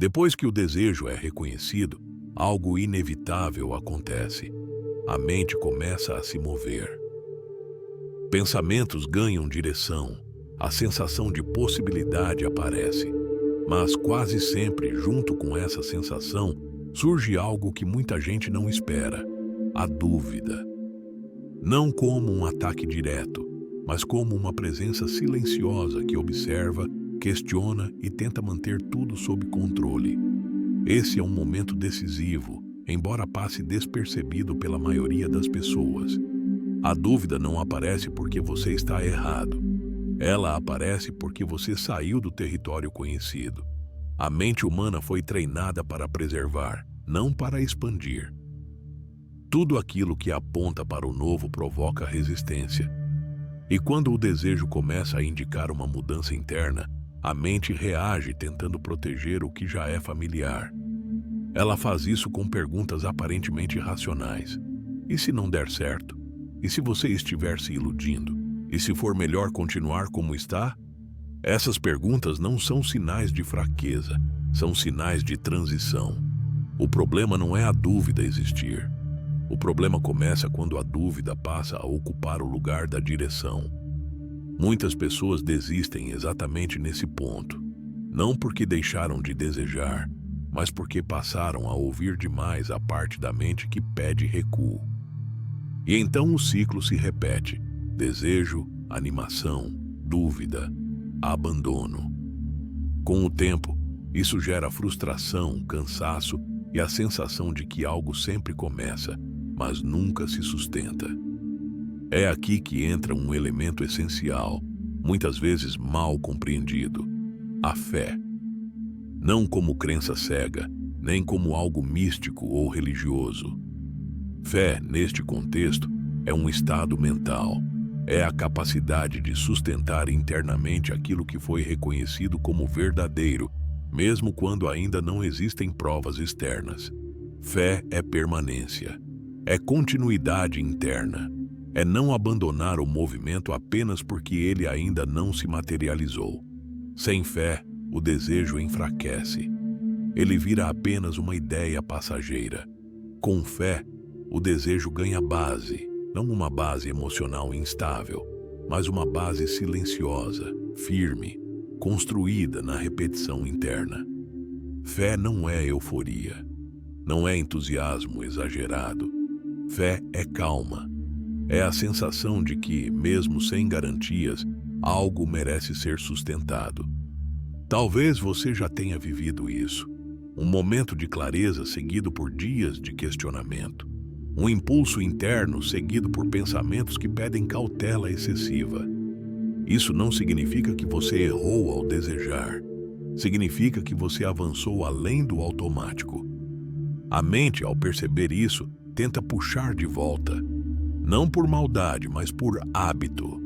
Depois que o desejo é reconhecido, algo inevitável acontece. A mente começa a se mover. Pensamentos ganham direção, a sensação de possibilidade aparece. Mas quase sempre, junto com essa sensação, surge algo que muita gente não espera: a dúvida. Não como um ataque direto, mas como uma presença silenciosa que observa, questiona e tenta manter tudo sob controle. Esse é um momento decisivo, embora passe despercebido pela maioria das pessoas. A dúvida não aparece porque você está errado. Ela aparece porque você saiu do território conhecido. A mente humana foi treinada para preservar, não para expandir. Tudo aquilo que aponta para o novo provoca resistência. E quando o desejo começa a indicar uma mudança interna, a mente reage tentando proteger o que já é familiar. Ela faz isso com perguntas aparentemente irracionais. E se não der certo? E se você estiver se iludindo? E se for melhor continuar como está? Essas perguntas não são sinais de fraqueza, são sinais de transição. O problema não é a dúvida existir. O problema começa quando a dúvida passa a ocupar o lugar da direção. Muitas pessoas desistem exatamente nesse ponto. Não porque deixaram de desejar, mas porque passaram a ouvir demais a parte da mente que pede recuo. E então o ciclo se repete: desejo, animação, dúvida, abandono. Com o tempo, isso gera frustração, cansaço e a sensação de que algo sempre começa, mas nunca se sustenta. É aqui que entra um elemento essencial, muitas vezes mal compreendido: a fé. Não como crença cega, nem como algo místico ou religioso. Fé, neste contexto, é um estado mental. É a capacidade de sustentar internamente aquilo que foi reconhecido como verdadeiro, mesmo quando ainda não existem provas externas. Fé é permanência. É continuidade interna. É não abandonar o movimento apenas porque ele ainda não se materializou. Sem fé, o desejo enfraquece. Ele vira apenas uma ideia passageira. Com fé, o desejo ganha base, não uma base emocional instável, mas uma base silenciosa, firme, construída na repetição interna. Fé não é euforia, não é entusiasmo exagerado. Fé é calma. É a sensação de que, mesmo sem garantias, algo merece ser sustentado. Talvez você já tenha vivido isso. Um momento de clareza seguido por dias de questionamento. Um impulso interno seguido por pensamentos que pedem cautela excessiva. Isso não significa que você errou ao desejar. Significa que você avançou além do automático. A mente, ao perceber isso, tenta puxar de volta. Não por maldade, mas por hábito.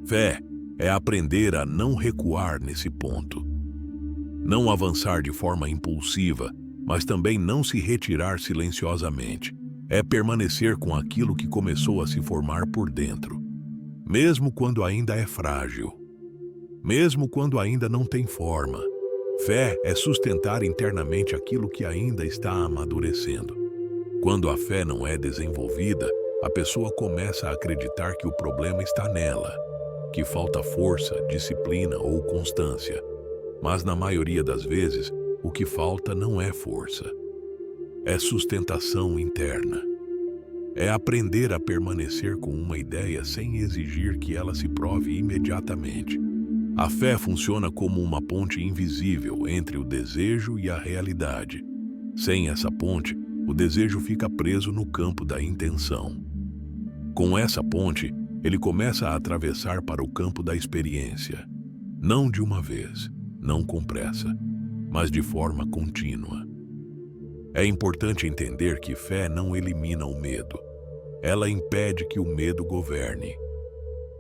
Fé é aprender a não recuar nesse ponto. Não avançar de forma impulsiva, mas também não se retirar silenciosamente. É permanecer com aquilo que começou a se formar por dentro, mesmo quando ainda é frágil, mesmo quando ainda não tem forma. Fé é sustentar internamente aquilo que ainda está amadurecendo. Quando a fé não é desenvolvida, a pessoa começa a acreditar que o problema está nela, que falta força, disciplina ou constância. Mas na maioria das vezes, o que falta não é força. É sustentação interna. É aprender a permanecer com uma ideia sem exigir que ela se prove imediatamente. A fé funciona como uma ponte invisível entre o desejo e a realidade. Sem essa ponte, o desejo fica preso no campo da intenção. Com essa ponte, ele começa a atravessar para o campo da experiência. Não de uma vez, não com pressa, mas de forma contínua. É importante entender que fé não elimina o medo. Ela impede que o medo governe.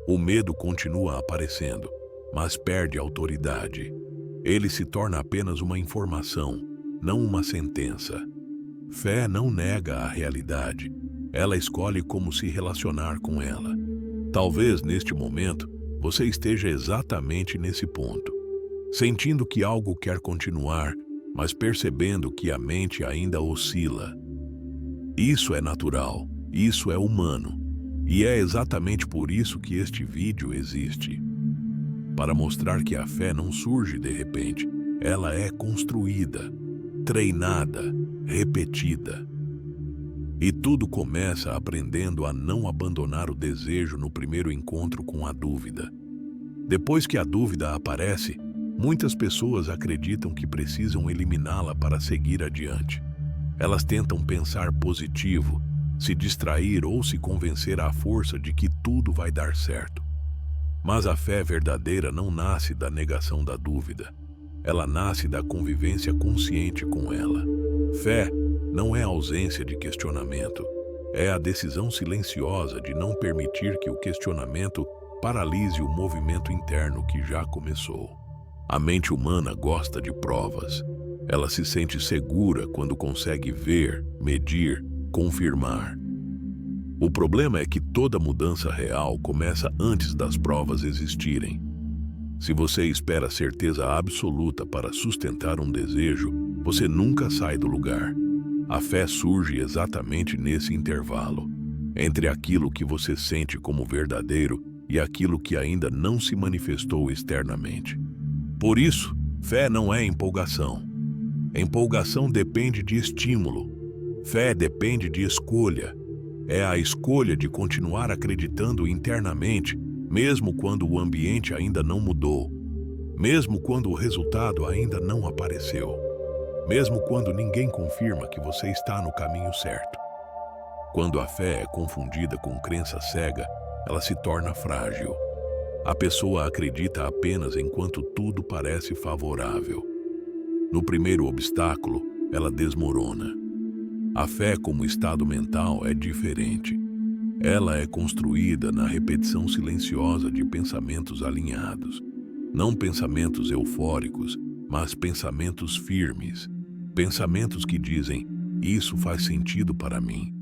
O medo continua aparecendo, mas perde autoridade. Ele se torna apenas uma informação, não uma sentença. Fé não nega a realidade. Ela escolhe como se relacionar com ela. Talvez, neste momento, você esteja exatamente nesse ponto, sentindo que algo quer continuar, mas percebendo que a mente ainda oscila. Isso é natural, isso é humano, e é exatamente por isso que este vídeo existe. Para mostrar que a fé não surge de repente, ela é construída, treinada, repetida. E tudo começa aprendendo a não abandonar o desejo no primeiro encontro com a dúvida. Depois que a dúvida aparece, muitas pessoas acreditam que precisam eliminá-la para seguir adiante. Elas tentam pensar positivo, se distrair ou se convencer à força de que tudo vai dar certo. Mas a fé verdadeira não nasce da negação da dúvida. Ela nasce da convivência consciente com ela. Fé não é ausência de questionamento. É a decisão silenciosa de não permitir que o questionamento paralise o movimento interno que já começou. A mente humana gosta de provas. Ela se sente segura quando consegue ver, medir, confirmar. O problema é que toda mudança real começa antes das provas existirem. Se você espera certeza absoluta para sustentar um desejo, você nunca sai do lugar. A fé surge exatamente nesse intervalo, entre aquilo que você sente como verdadeiro e aquilo que ainda não se manifestou externamente. Por isso, fé não é empolgação. Empolgação depende de estímulo. Fé depende de escolha. É a escolha de continuar acreditando internamente, mesmo quando o ambiente ainda não mudou, mesmo quando o resultado ainda não apareceu, mesmo quando ninguém confirma que você está no caminho certo. Quando a fé é confundida com crença cega, ela se torna frágil. A pessoa acredita apenas enquanto tudo parece favorável. No primeiro obstáculo, ela desmorona. A fé como estado mental é diferente. Ela é construída na repetição silenciosa de pensamentos alinhados. Não pensamentos eufóricos, mas pensamentos firmes. Pensamentos que dizem, isso faz sentido para mim.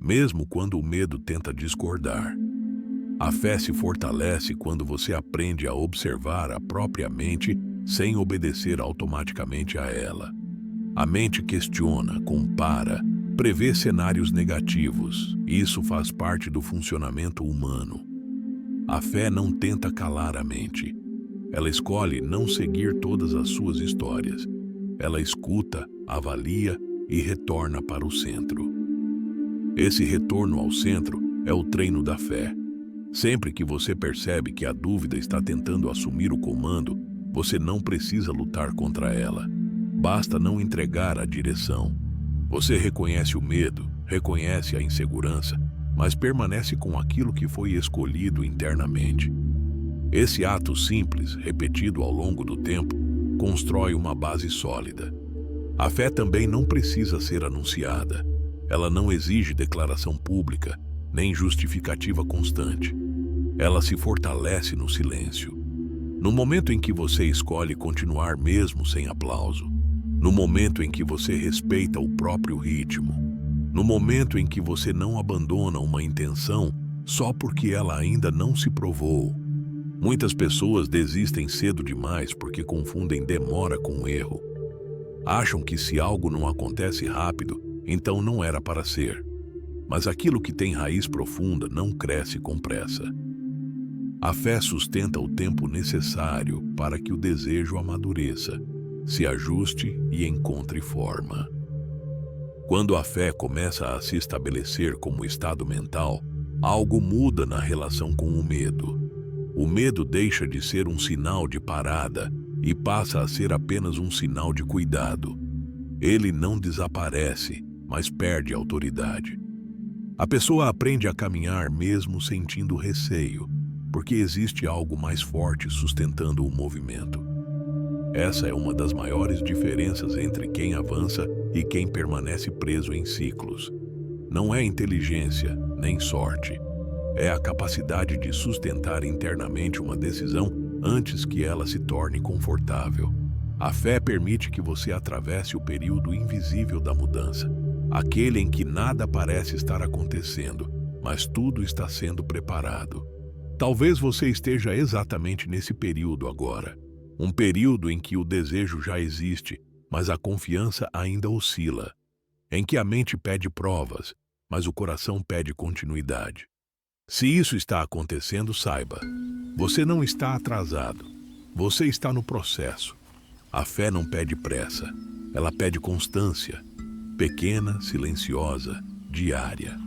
Mesmo quando o medo tenta discordar. A fé se fortalece quando você aprende a observar a própria mente sem obedecer automaticamente a ela. A mente questiona, compara, prevê cenários negativos. Isso faz parte do funcionamento humano. A fé não tenta calar a mente. Ela escolhe não seguir todas as suas histórias. Ela escuta, avalia e retorna para o centro. Esse retorno ao centro é o treino da fé. Sempre que você percebe que a dúvida está tentando assumir o comando, você não precisa lutar contra ela. Basta não entregar a direção. Você reconhece o medo, reconhece a insegurança, mas permanece com aquilo que foi escolhido internamente. Esse ato simples, repetido ao longo do tempo, constrói uma base sólida. A fé também não precisa ser anunciada. Ela não exige declaração pública, nem justificativa constante. Ela se fortalece no silêncio. No momento em que você escolhe continuar mesmo sem aplauso, no momento em que você respeita o próprio ritmo, no momento em que você não abandona uma intenção só porque ela ainda não se provou. Muitas pessoas desistem cedo demais porque confundem demora com erro. Acham que se algo não acontece rápido, então não era para ser. Mas aquilo que tem raiz profunda não cresce com pressa. A fé sustenta o tempo necessário para que o desejo amadureça, se ajuste e encontre forma. Quando a fé começa a se estabelecer como estado mental, algo muda na relação com o medo. O medo deixa de ser um sinal de parada e passa a ser apenas um sinal de cuidado. Ele não desaparece, mas perde autoridade. A pessoa aprende a caminhar mesmo sentindo receio, porque existe algo mais forte sustentando o movimento. Essa é uma das maiores diferenças entre quem avança e quem permanece preso em ciclos. Não é inteligência, nem sorte. É a capacidade de sustentar internamente uma decisão antes que ela se torne confortável. A fé permite que você atravesse o período invisível da mudança, aquele em que nada parece estar acontecendo, mas tudo está sendo preparado. Talvez você esteja exatamente nesse período agora. Um período em que o desejo já existe, mas a confiança ainda oscila, em que a mente pede provas, mas o coração pede continuidade. Se isso está acontecendo, saiba, você não está atrasado, você está no processo. A fé não pede pressa, ela pede constância, pequena, silenciosa, diária.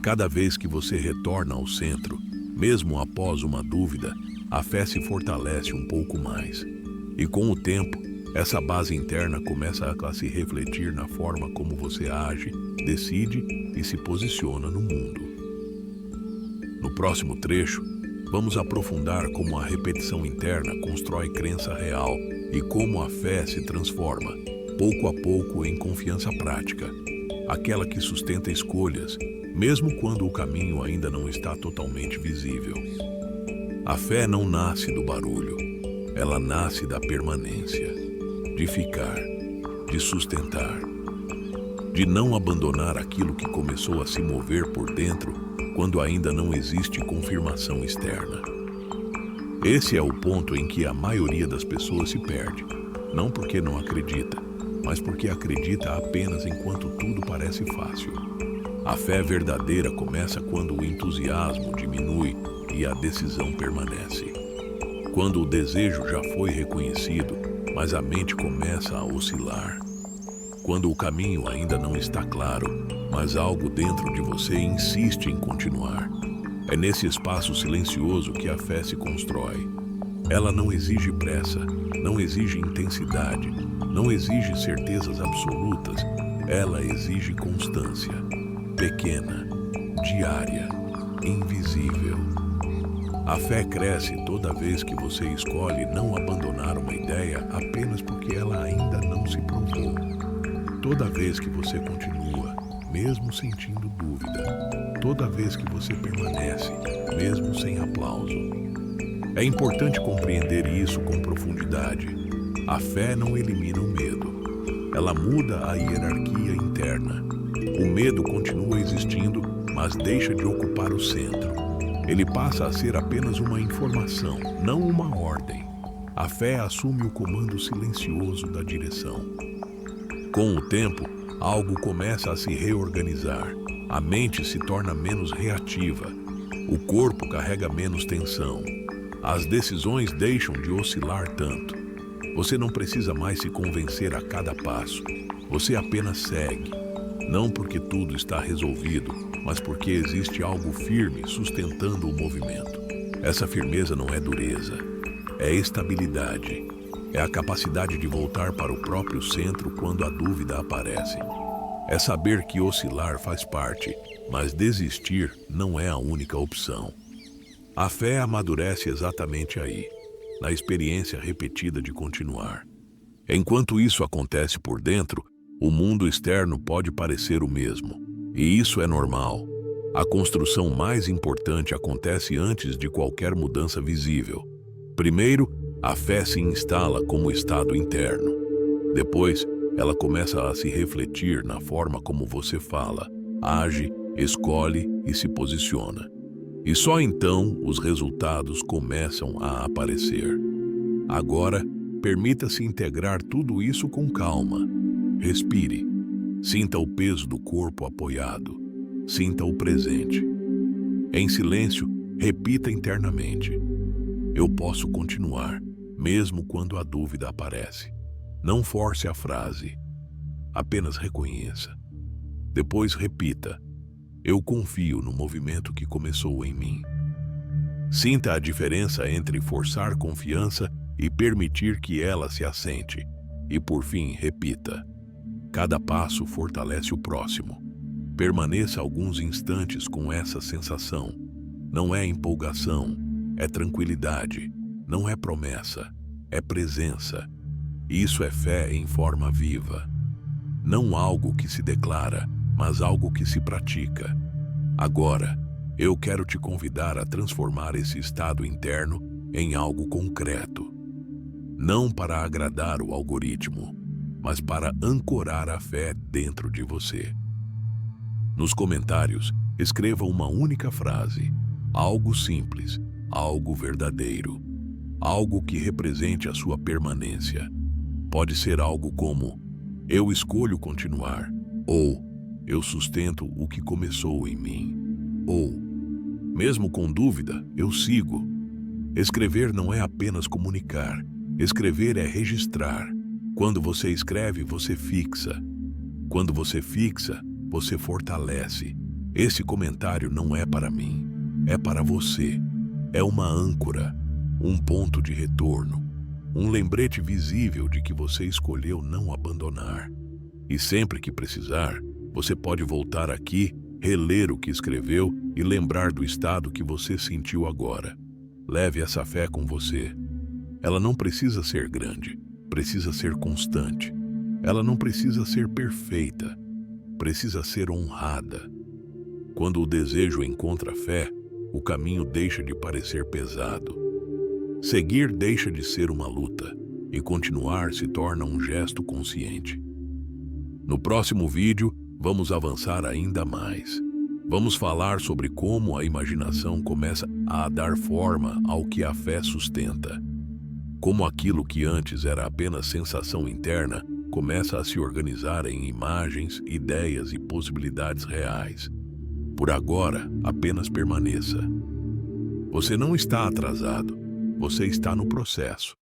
Cada vez que você retorna ao centro, mesmo após uma dúvida, a fé se fortalece um pouco mais. E com o tempo, essa base interna começa a se refletir na forma como você age, decide e se posiciona no mundo. No próximo trecho, vamos aprofundar como a repetição interna constrói crença real e como a fé se transforma, pouco a pouco, em confiança prática, aquela que sustenta escolhas, mesmo quando o caminho ainda não está totalmente visível. A fé não nasce do barulho, ela nasce da permanência, de ficar, de sustentar, de não abandonar aquilo que começou a se mover por dentro quando ainda não existe confirmação externa. Esse é o ponto em que a maioria das pessoas se perde, não porque não acredita, mas porque acredita apenas enquanto tudo parece fácil. A fé verdadeira começa quando o entusiasmo diminui e a decisão permanece. Quando o desejo já foi reconhecido, mas a mente começa a oscilar. Quando o caminho ainda não está claro, mas algo dentro de você insiste em continuar. É nesse espaço silencioso que a fé se constrói. Ela não exige pressa, não exige intensidade, não exige certezas absolutas, ela exige constância. Pequena, diária, invisível. A fé cresce toda vez que você escolhe não abandonar uma ideia apenas porque ela ainda não se provou. Toda vez que você continua, mesmo sentindo dúvida. Toda vez que você permanece, mesmo sem aplauso. É importante compreender isso com profundidade. A fé não elimina o medo. Ela muda a hierarquia interna. O medo continua existindo, mas deixa de ocupar o centro. Ele passa a ser apenas uma informação, não uma ordem. A fé assume o comando silencioso da direção. Com o tempo, algo começa a se reorganizar. A mente se torna menos reativa. O corpo carrega menos tensão. As decisões deixam de oscilar tanto. Você não precisa mais se convencer a cada passo. Você apenas segue. Não porque tudo está resolvido, mas porque existe algo firme sustentando o movimento. Essa firmeza não é dureza, é estabilidade. É a capacidade de voltar para o próprio centro quando a dúvida aparece. É saber que oscilar faz parte, mas desistir não é a única opção. A fé amadurece exatamente aí, na experiência repetida de continuar. Enquanto isso acontece por dentro, o mundo externo pode parecer o mesmo. E isso é normal. A construção mais importante acontece antes de qualquer mudança visível. Primeiro, a fé se instala como estado interno. Depois, ela começa a se refletir na forma como você fala, age, escolhe e se posiciona. E só então os resultados começam a aparecer. Agora, permita-se integrar tudo isso com calma. Respire. Sinta o peso do corpo apoiado. Sinta o presente. Em silêncio, repita internamente: eu posso continuar, mesmo quando a dúvida aparece. Não force a frase. Apenas reconheça. Depois repita: eu confio no movimento que começou em mim. Sinta a diferença entre forçar confiança e permitir que ela se assente. E por fim, repita: cada passo fortalece o próximo. Permaneça alguns instantes com essa sensação. Não é empolgação, é tranquilidade. Não é promessa, é presença. Isso é fé em forma viva. Não algo que se declara, mas algo que se pratica. Agora, eu quero te convidar a transformar esse estado interno em algo concreto. Não para agradar o algoritmo, mas para ancorar a fé dentro de você. Nos comentários, escreva uma única frase. Algo simples, algo verdadeiro. Algo que represente a sua permanência. Pode ser algo como: eu escolho continuar, ou eu sustento o que começou em mim, ou, mesmo com dúvida, eu sigo. Escrever não é apenas comunicar. Escrever é registrar. Quando você escreve, você fixa. Quando você fixa, você fortalece. Esse comentário não é para mim, é para você. É uma âncora, um ponto de retorno, um lembrete visível de que você escolheu não abandonar. E sempre que precisar, você pode voltar aqui, reler o que escreveu e lembrar do estado que você sentiu agora. Leve essa fé com você. Ela não precisa ser grande, precisa ser constante. Ela não precisa ser perfeita, precisa ser honrada. Quando o desejo encontra fé, o caminho deixa de parecer pesado. Seguir deixa de ser uma luta, e continuar se torna um gesto consciente. No próximo vídeo, vamos avançar ainda mais. Vamos falar sobre como a imaginação começa a dar forma ao que a fé sustenta. Como aquilo que antes era apenas sensação interna começa a se organizar em imagens, ideias e possibilidades reais. Por agora, apenas permaneça. Você não está atrasado, você está no processo.